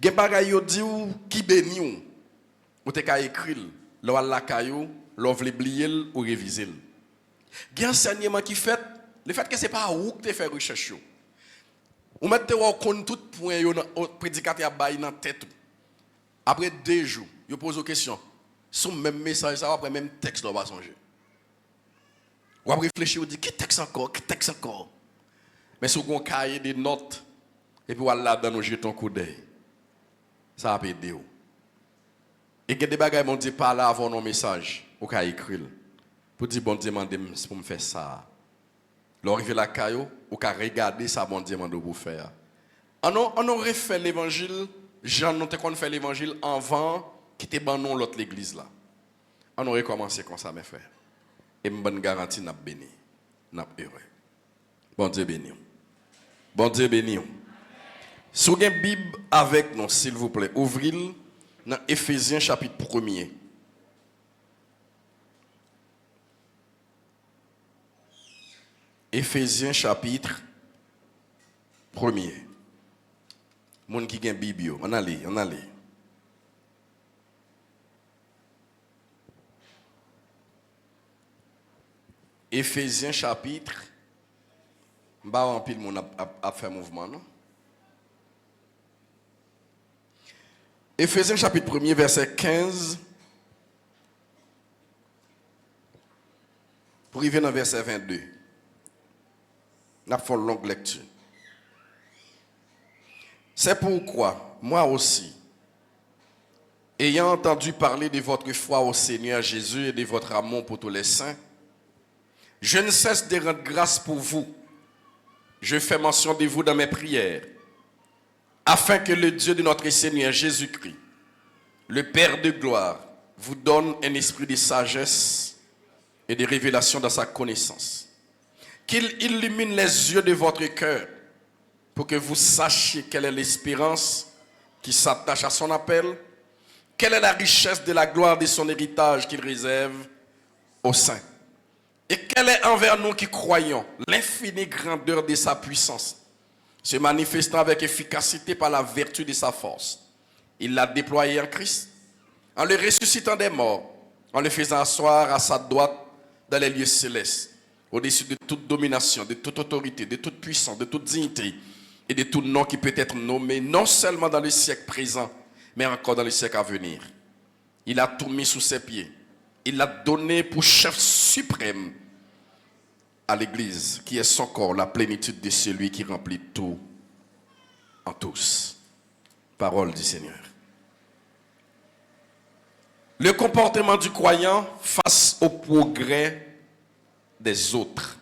Gen bagay yo di ou qui béni ou te ka écrit, lo al la kayou, lo vle blier ou réviser. Gen enseignement qui fait, le fait que c'est pas ou que te fait recherche yo. Ou mette ou kon tout point yo dans prédicateur bay dans tête. Après 2 jours, yo pose question. Son même message ça après même texte là va songer. Ou après réfléchir ou dit qui texte encore, mais si vous avez des notes et puis voilà là dans nos jetons coup d'œil, ça va aider. Et il y a des bagages qui dit pas là avant nos messages, ou qu'à écrire pour dire bon Dieu m'a demandé pour me faire ça. L'arrivée la caillou ou qu'à regarder ça bon Dieu m'a demandé pour faire. On aurait fait l'évangile, Jean nous te fait l'évangile avant qui était ban non l'autre l'église là. On aurait commencé comme ça mes frères. Et je bonne garantie n'a béni, n'a heureux. Bon Dieu béni. Bon Dieu béni. Si vous avez une Bible avec nous, s'il vous plaît, ouvrez-le dans Éphésiens chapitre 1er. Éphésiens chapitre 1er. Moun qui a une Bible, on allait. Éphésiens chapitre, je vais remplir mon a fait mouvement, non? Éphésiens chapitre 1er, verset 15, pour arriver dans verset 22. Nous avons fait une longue lecture. C'est pourquoi, moi aussi, ayant entendu parler de votre foi au Seigneur Jésus et de votre amour pour tous les saints, je ne cesse de rendre grâce pour vous. Je fais mention de vous dans mes prières, afin que le Dieu de notre Seigneur Jésus-Christ, le Père de gloire, vous donne un esprit de sagesse et de révélation dans sa connaissance. Qu'il illumine les yeux de votre cœur pour que vous sachiez quelle est l'espérance qui s'attache à son appel, quelle est la richesse de la gloire de son héritage qu'il réserve aux saints, et quelle est envers nous qui croyons l'infinie grandeur de sa puissance, se manifestant avec efficacité par la vertu de sa force. Il l'a déployé en Christ, en le ressuscitant des morts, en le faisant asseoir à sa droite dans les lieux célestes, au-dessus de toute domination, de toute autorité, de toute puissance, de toute dignité et de tout nom qui peut être nommé, non seulement dans le siècle présent, mais encore dans le siècle à venir. Il a tout mis sous ses pieds. Il l'a donné pour chef suprême à l'Église, qui est son corps, la plénitude de celui qui remplit tout en tous. Parole du Seigneur. Le comportement du croyant face au progrès des autres.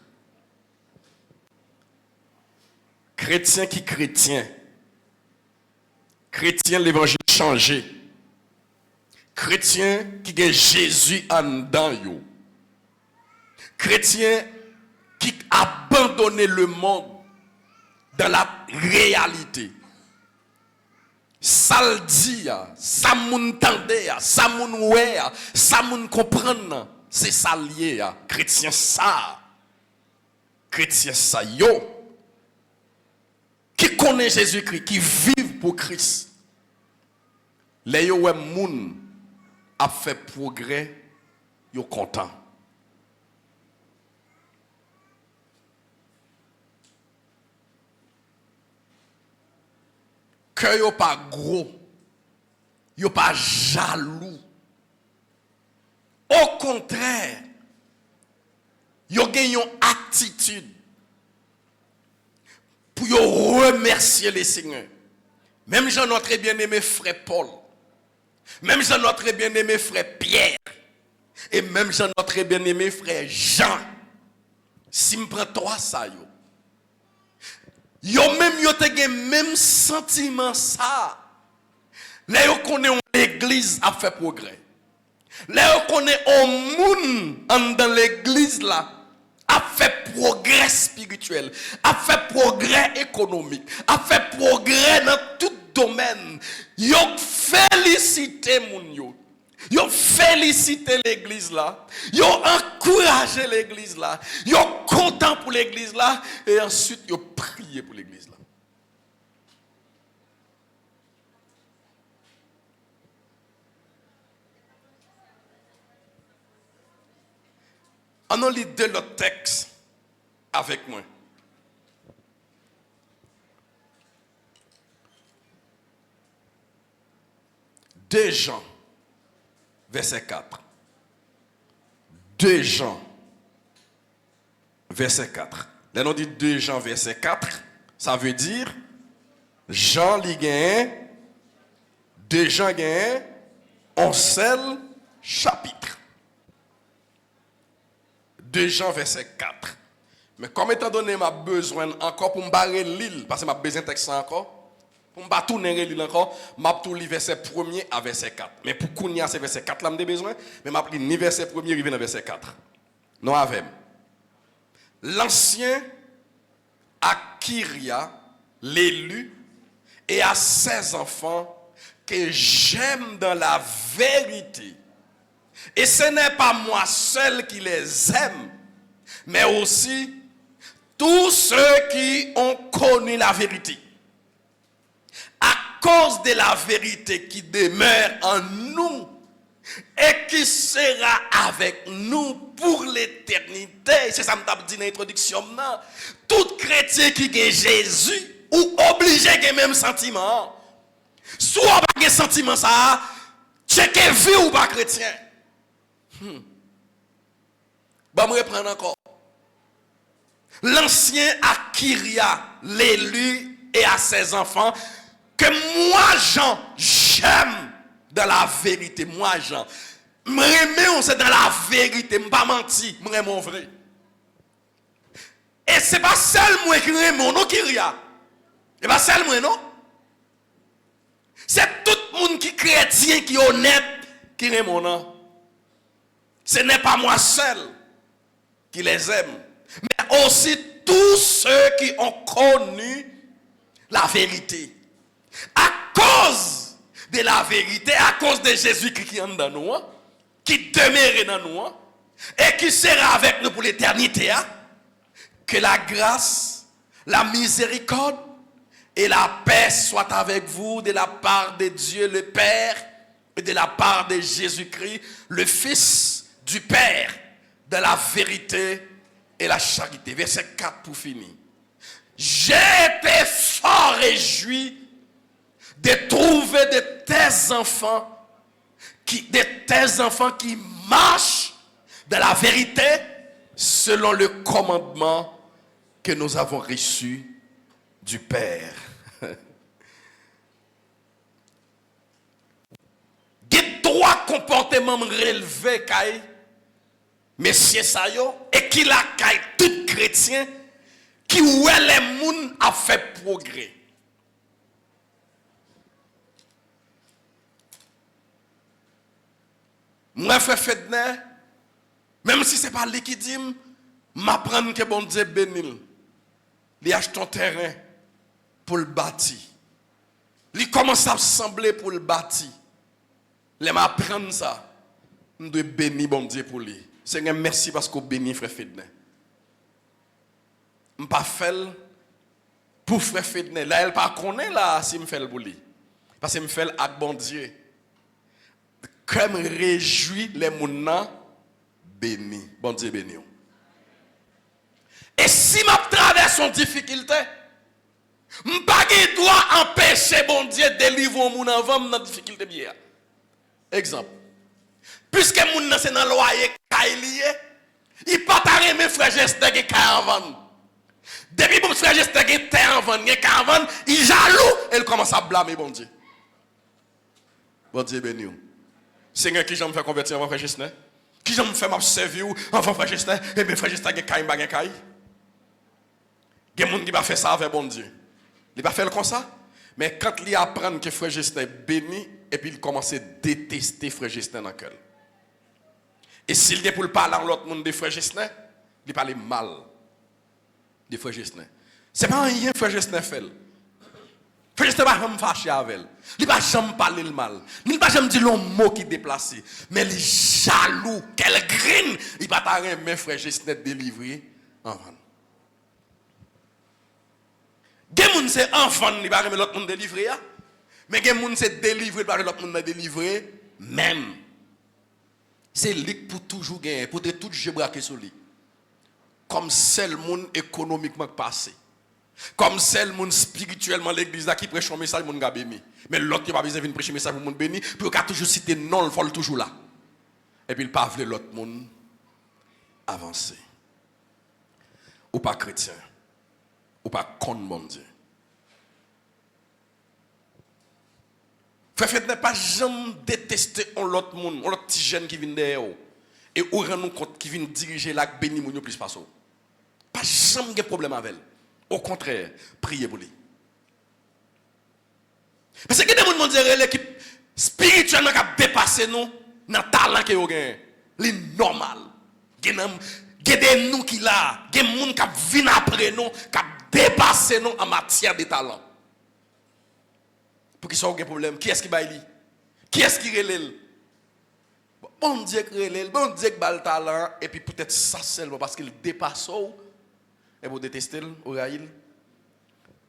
Chrétien qui chrétien. Chrétien l'évangile changé. Chrétien qui gagne Jésus en dedans yo. Chrétien qui abandonne le monde dans la réalité. Ça le dit, ça moun tende, ça moun ouais, ça moun comprendre, c'est ça lié, chrétien ça yo, qui connaît Jésus-Christ, qui vit pour Christ. Les yo moun a fait progrès, yo content. Que yo pas gros, yo pas jaloux. Au contraire, yo gagne une attitude pour yo remercier le Seigneur. Même Jean notre bien-aimé frère Paul, même Jean notre bien-aimé frère Pierre, et même Jean notre bien-aimé frère Jean. Si me prend toi ça yo. Yo te gen même sentiment ça. Là yo connaît l'église a fait progrès. Là yo connaît un monde dans l'église là a fait progrès spirituel, a fait progrès économique, a fait progrès dans tout domaine. Yo félicité moun yo. Yo félicité l'église là, yo encouragé l'église là, yo content pour l'église là, et ensuite yo prié pour l'église là. On a lu deux autres textes avec moi. Deux Jean. Verset 4. 2 Jean, verset 4. Là, on dit 2 Jean, verset 4. Ça veut dire, Jean li gagne, 2 Jean gagne, un seul chapitre. 2 Jean, verset 4. Mais comme étant donné, m'a besoin encore pour me barrer l'île, parce que m'a besoin de texte encore. Pour me tourner l'île encore, m'a tourné verset 1er à verset 4. Mais pour qu'on y a c'est verset 4 là j'ai besoin, mais m'a pris ni verset 1er arrivé dans verset 4. Non avec. L'ancien à Kyria, l'élu, et à ses enfants que j'aime dans la vérité. Et ce n'est pas moi seul qui les aime, mais aussi tous ceux qui ont connu la vérité. À cause de la vérité qui demeure en nous et qui sera avec nous pour l'éternité. C'est ça que je dit dans l'introduction. Tout chrétien qui a Jésus ou obligé de même sentiment. Soit pas de sentiment ça, checker vie ou pas chrétien. Bon, je reprends encore. L'ancien à Kyria, l'élu et à ses enfants, que moi, Jean, j'aime dans la vérité. Moi, Jean, m'aimer, c'est dans la vérité. M'pas menti, m'aime mon vrai. Et c'est pas seul moi qui aime non qui ria. C'est pas seul moi non. C'est tout le monde qui est chrétien, qui est honnête, qui aime mon nom. Ce n'est pas moi seul qui les aime, mais aussi tous ceux qui ont connu la vérité. À cause de la vérité, à cause de Jésus-Christ qui est dans nous, qui demeure dans nous, et qui sera avec nous pour l'éternité, que la grâce, la miséricorde et la paix soient avec vous de la part de Dieu le Père et de la part de Jésus-Christ, le Fils du Père, de la vérité et la charité. Verset 4 pour finir. J'ai été fort réjoui de trouver de tes enfants qui marchent de la vérité selon le commandement que nous avons reçu du Père. Il y a 3 comportements relevés, messieurs Sayo, et qui la caille tout chrétien qui où les moun a fait progrès. Moi frère Fedner, même si c'est pas lui qui dit, m'apprendre que bon Dieu bénil. Il achète un terrain pour le bâtir. Il commence à assembler pour le bâtir. Il m'apprendre ça. Je dois bénir bon Dieu pour lui. Seigneur, merci parce que vous bénissez frère Fedner. Je ne pas faire pour frère Fedner. Là, elle ne pas connaît là si je fais pour lui. Parce que je fais avec bon Dieu. Comme réjouit les mounans bénis. Bon Dieu béni. Et si je traverse une difficulté, je ne pas doit empêcher bon Dieu de délivrer mon avant dans la difficulté bien. Exemple. Puisque mon c'est dans le loyer il pas ta mes frères gestes qui caravane. Depuis mon frère gestes qui caravane, il jaloux et il commence à blâmer bon Dieu. Bon Dieu béni. Seigneur qui j'aime faire convertir avant frère gestes, qui j'aime faire m'a servir avant frère gestes et mes frères gestes qui caille bagay caille. Il y a des gens qui va faire ça avec bon Dieu. Il va faire comme ça. Mais quand il apprend que frère Justin est béni, et puis il commence à détester frère Justin dans le cœur. Et s'il est pour parler à l'autre monde de frère Justin, il parle mal de frère Justin. Ce n'est pas rien frère Justin fait. Frère Justin ne va jamais fâcher avec elle. Il ne va jamais parler le mal. Il ne va jamais dire le mot qui est déplacé. Mais il est jaloux. Quel green. Il va pas remettre frère Justin délivré en vente. Gen moun c'est enfant, il va remettre l'autre monde délivré. Mais gen moun c'est délivré, il va remettre l'autre monde délivré. Même. C'est lui pour toujours gagner, pour tout braquer sur lui. Comme seul monde économiquement passé. Comme seul monde spirituellement l'église qui prêche un message, moun ga béni. Mais l'autre qui va besoin de prêcher un message pour monde béni, puis il toujours citer non, il faut toujours là. Et puis il pas veut l'autre monde avancer. Ou pas chrétien. Ou pas contre mon Dieu. Frère Fred n'est pas jamais détester l'autre monde, l'autre petit jeune qui vient derrière. Et ou rend nous compte qui vient diriger la béni moun plus pas. Pas jamais de problème avec elle. Au contraire, priez pour lui. Parce que des gens m'ont dit l'équipe spirituellement qui a dépassé nous dans le talent que vous avez. C'est normal. Il y a des gens qui là, il y a des gens qui viennent après nous, qui dépassé nous en matière de talent. Pour qu'ils soient aucun problème. Qui est-ce qui baille? Qui est-ce qui relève? Bon Dieu qui relève, bon Dieu qui baille le talent, et puis peut-être ça seulement parce qu'il dépasse, et vous détestez le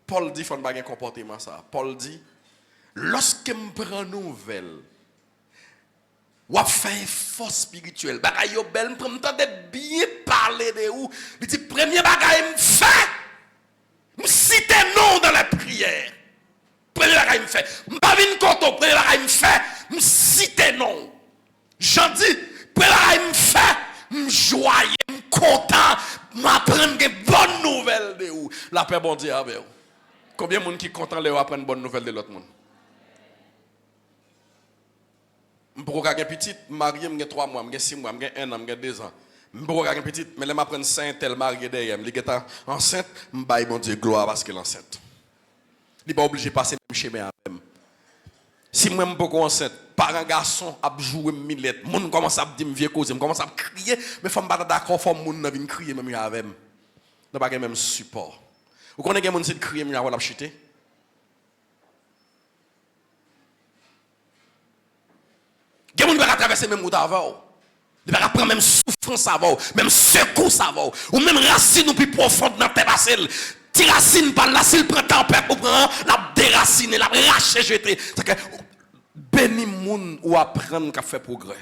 Paul dit qu'il faut un comportement ça. Paul dit, lorsque je prends nouvelle, ou fait force spirituelle, bagay yo bel, me prend temps de bien parler de vous. Il dit, premier bagay me fait, me cite non dans la prière. Premier bagay me fait, me pas vinn konto, premier bagay me fait, me cite non. J'en dis, premier bagay me fait, me joyeux, me content, m'apprendre des bonnes nouvelles de vous. La paix bon Dieu avec vous. Combien de monde qui content de apprendre bonnes nouvelles de l'autre monde? Je peux avoir un petit, marié, j'ai 3 mois, j'ai 6 mois, j'ai 1 an, j'ai 2 ans. Je peux avoir un petit, mais je prends 5 tel marié derrière. Je suis enceinte, je vais bon Dieu gloire parce qu'elle est enceinte. Il n'est pas obligé de passer même chez moi. Si moi je suis beaucoup enceinte, par un garçon a joué millette, les gens commencent à dire vieux cause, commence à crier, mais femme pas d'accord faut moun na vinn crier même avec. N'a pas même support. Vous connaissez quelqu'un qui crier mais la chuter? Quelqu'un qui va traverser même route avant. Il va prendre même souffrance avant, même secousse avant, ou même racine ou plus profonde dans tête basel. Ti racine par là, s'il prend tempête ou prend la déraciner, la racher jeter. Béni moun ou apprendre qu'à faire progrès.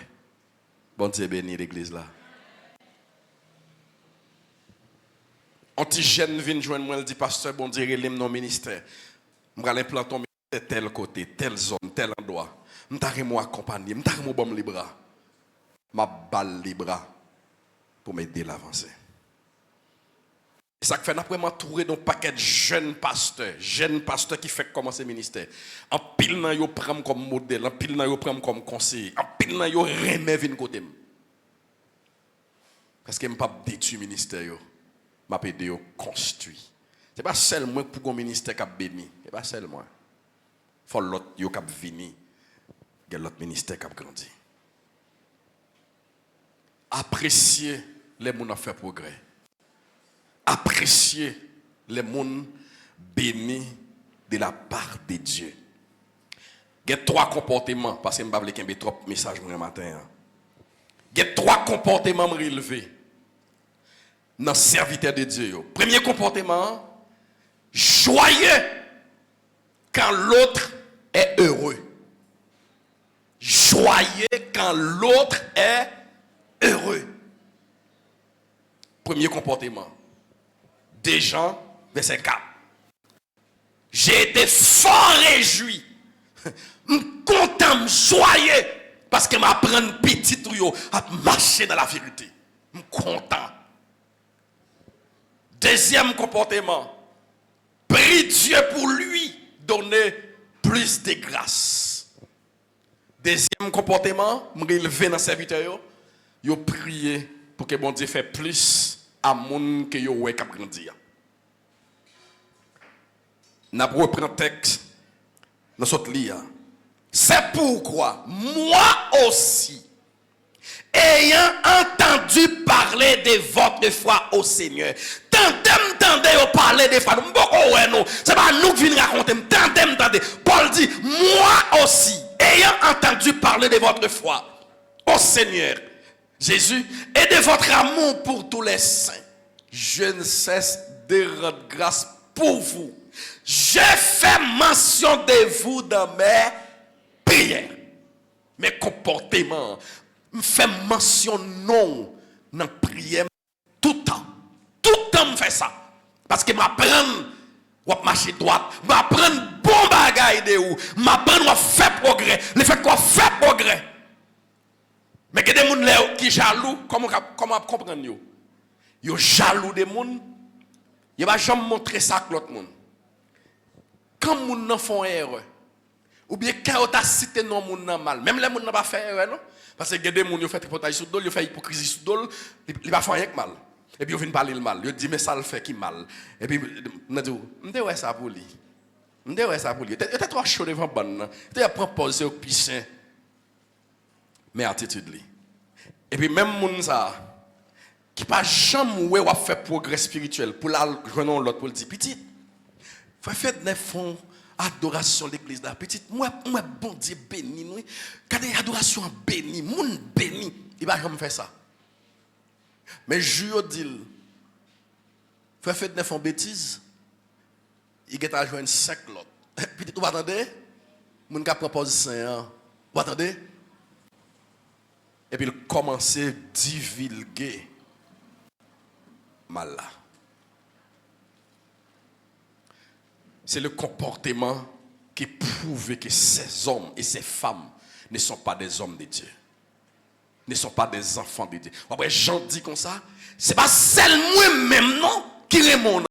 Bon Dieu béni l'église là. Un petit jeune vient joindre moi, il dit pasteur, bon Dieu relève mon ministère. Je vais implanter mon ministère tel côté, telle zone, tel endroit. Je vais moi accompagner, je vais bon les bras. Ma balle les bras pour m'aider à avancer. Et ça fait après m'entourer d'un paquet de jeunes pasteurs qui fait commencer le ministère. En pile nan yo prend comme modèle, en pile nan yo prend comme conseiller, en pile nan yo remet vinn côté. Parce que m'pas détruire ministère yo, m'a aider yo construit. C'est pas seulement pour un ministère qui a béni, c'est pas seulement. Faut l'autre yo qui a vini, il y a l'autre ministère qui a grandi. Apprécier les gens qui fait progrès. Apprécier les gens bénis de la part de Dieu. Il y a 3 comportements, parce que je ne vais pas vous trop de messages ce matin. Il y a 3 comportements relevés dans le serviteur de Dieu. Premier comportement, joyeux quand l'autre est heureux. Joyeux quand l'autre est heureux. Premier comportement. 2 Jean, verset 4. J'ai été fort réjoui, content, joyeux, parce que m'apprends petit tuyau à marcher dans la vérité. Je suis content. Deuxième comportement. Prie Dieu pour lui donner plus de grâce. Deuxième comportement, je me relever dans le serviteur, je prie pour que bon Dieu fasse plus à moun que yo wè k'ap grandir. N'a reprend texte dans notre livre. C'est pourquoi moi aussi, ayant entendu parler de votre foi au Seigneur, tendez parler de foi. C'est pas nous qui venons raconter. Tendez. Paul dit, moi aussi, ayant entendu parler de votre foi au Seigneur Jésus, et de votre amour pour tous les saints, je ne cesse de rendre grâce pour vous. Je fais mention de vous dans mes prières, mes comportements. Je fais mention non dans la prière tout le temps. Tout le temps, je fais ça. Parce que je m'apprends à marcher droite, je m'apprends bon bagaille de où, je m'apprends à faire progrès. Le fait qu'on fait progrès. Mais que des gens qui jaloux, comment comprendre yo? Yo jaloux des gens, yo va jamais montrer ça à l'autre monde. Quand les gens font erreur, ou bien quand on a cité non moun mal, même les gens n'ont pas fait erreur non, parce que des gens qui fait tripotage sous dol, ils fait hypocrisie sous dol, ils va faire rien mal. Et puis ils viennent parler le mal, ils disent mais ça le fait qui mal. Et puis on dit m'de ouais ça pour lui. M'de ouais ça pour lui. Était trop chaud devant bonne. Était proposer au piscin. Mais attitude li. Et puis même moun ça qui pas jamais ouais ou faire progrès spirituel pour la joindre l'autre pour le dire petit. Faut faire des fonds adoration l'église là petite moi bon Dieu béni nous. Quand adoration béni, moun béni, il va jamais faire ça. Mais je dis faut faire des fonds bêtises. Il get à joindre 5 l'autre. Petit vous attendez moun ka propose 5 vous attendez. Et puis il commençait à divulguer mal là. C'est le comportement qui prouve que ces hommes et ces femmes ne sont pas des hommes de Dieu. Ne sont pas des enfants de Dieu. Après, Jean dit comme ça, c'est pas seulement moi-même non qui remonte.